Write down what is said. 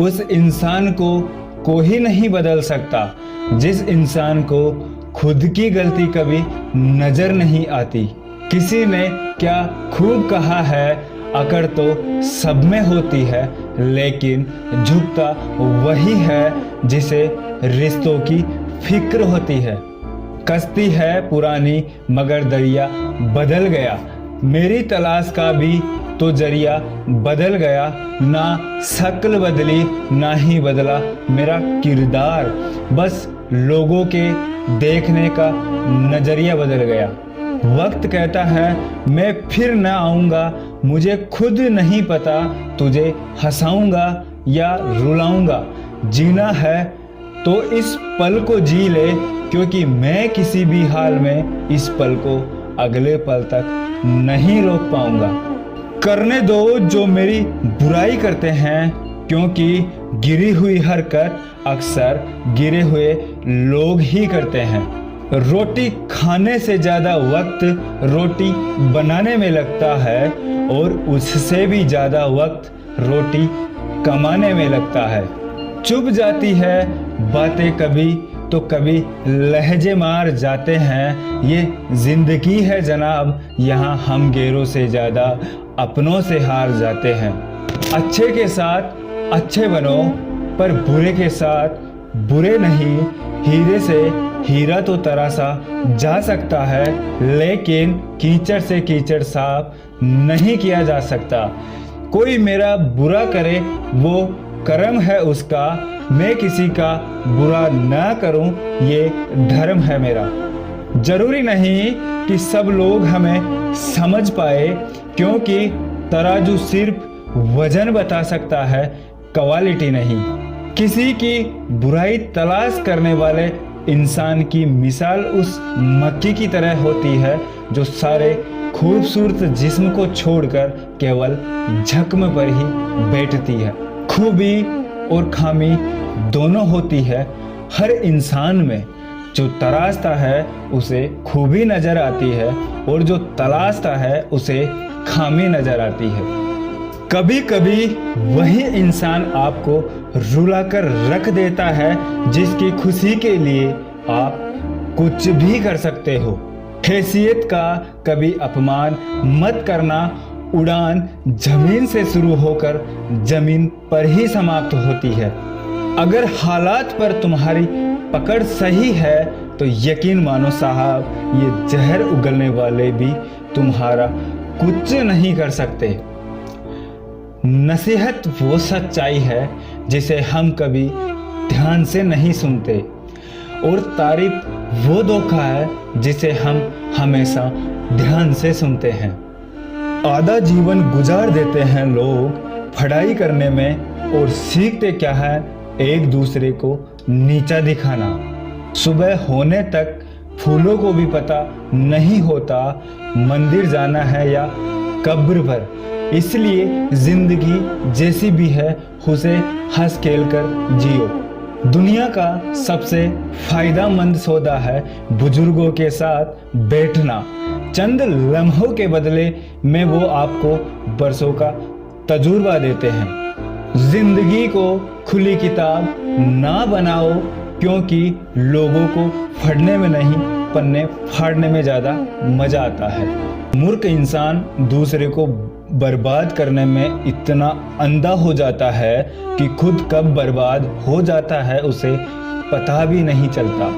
उस इंसान को कोई नहीं बदल सकता जिस इंसान को खुद की गलती कभी नजर नहीं आती। किसी ने क्या खूब कहा है, अकड़ तो सब में होती है, लेकिन झुकता वही है जिसे रिश्तों की फिक्र होती है। कश्ती है पुरानी मगर दरिया बदल गया, मेरी तलाश का भी तो जरिया बदल गया। ना शक्ल बदली ना ही बदला मेरा किरदार, बस लोगों के देखने का नजरिया बदल गया। वक्त कहता है मैं फिर न आऊँगा, मुझे खुद नहीं पता तुझे हंसाऊंगा या रुलाऊंगा। जीना है तो इस पल को जी ले, क्योंकि मैं किसी भी हाल में इस पल को अगले पल तक नहीं रोक पाऊंगा। करने दो जो मेरी बुराई करते हैं, क्योंकि गिरी हुई हरकत अक्सर गिरे हुए लोग ही करते हैं। रोटी खाने से ज्यादा वक्त रोटी बनाने में लगता है और उससे भी ज्यादा वक्त रोटी कमाने में लगता है। चुप जाती है बातें कभी तो कभी लहजे मार जाते हैं। ये जिंदगी है जनाब, यहाँ हम गैरों से ज्यादा अपनों से हार जाते हैं। अच्छे के साथ अच्छे बनो पर बुरे के साथ बुरे नहीं। हीरे से हीरा तो तराशा जा सकता है, लेकिन कीचड़ से कीचड़ साफ नहीं किया जा सकता। कोई मेरा बुरा करे वो कर्म है उसका, मैं किसी का बुरा ना करूं ये धर्म है मेरा। जरूरी नहीं कि सब लोग हमें समझ पाए, क्योंकि तराजू सिर्फ वजन बता सकता है, क्वालिटी नहीं। किसी की बुराई तलाश करने वाले इंसान की मिसाल उस मक्खी की तरह होती है जो सारे खूबसूरत जिस्म को छोड़कर केवल झक्म पर ही बैठती है। खूबी और खामी दोनों होती है हर इंसान में। जो तराशता है उसे खूबी नजर आती है और जो तलाशता है उसे खामी नजर आती है। कभी कभी वही इंसान आपको रुलाकर रख देता है जिसकी खुशी के लिए आप कुछ भी कर सकते हो। हैसियत का कभी अपमान मत करना, उड़ान जमीन से शुरू होकर जमीन पर ही समाप्त होती है। अगर हालात पर तुम्हारी पकड़ सही है तो यकीन मानो साहब, ये जहर उगलने वाले भी तुम्हारा कुछ नहीं कर सकते। नसीहत वो सच्चाई है जिसे हम कभी ध्यान से नहीं सुनते, और तारीफ वो धोखा है जिसे हम हमेशा ध्यान से सुनते हैं। आधा जीवन गुजार देते हैं लोग पढ़ाई करने में, और सीखते क्या है एक दूसरे को नीचा दिखाना। सुबह होने तक फूलों को भी पता नहीं होता मंदिर जाना है या कब्र पर। इसलिए जिंदगी जैसी भी है उसे हंस खेल कर जियो। दुनिया का सबसे फायदेमंद सौदा है बुजुर्गों के साथ बैठना। चंद लम्हों के बदले में वो आपको बरसों का तजुर्बा देते हैं। जिंदगी को खुली किताब ना बनाओ, क्योंकि लोगों को पढ़ने में नहीं पन्ने फाड़ने में ज्यादा मजा आता है। मूर्ख इंसान दूसरे को बर्बाद करने में इतना अंधा हो जाता है कि खुद कब बर्बाद हो जाता है उसे पता भी नहीं चलता।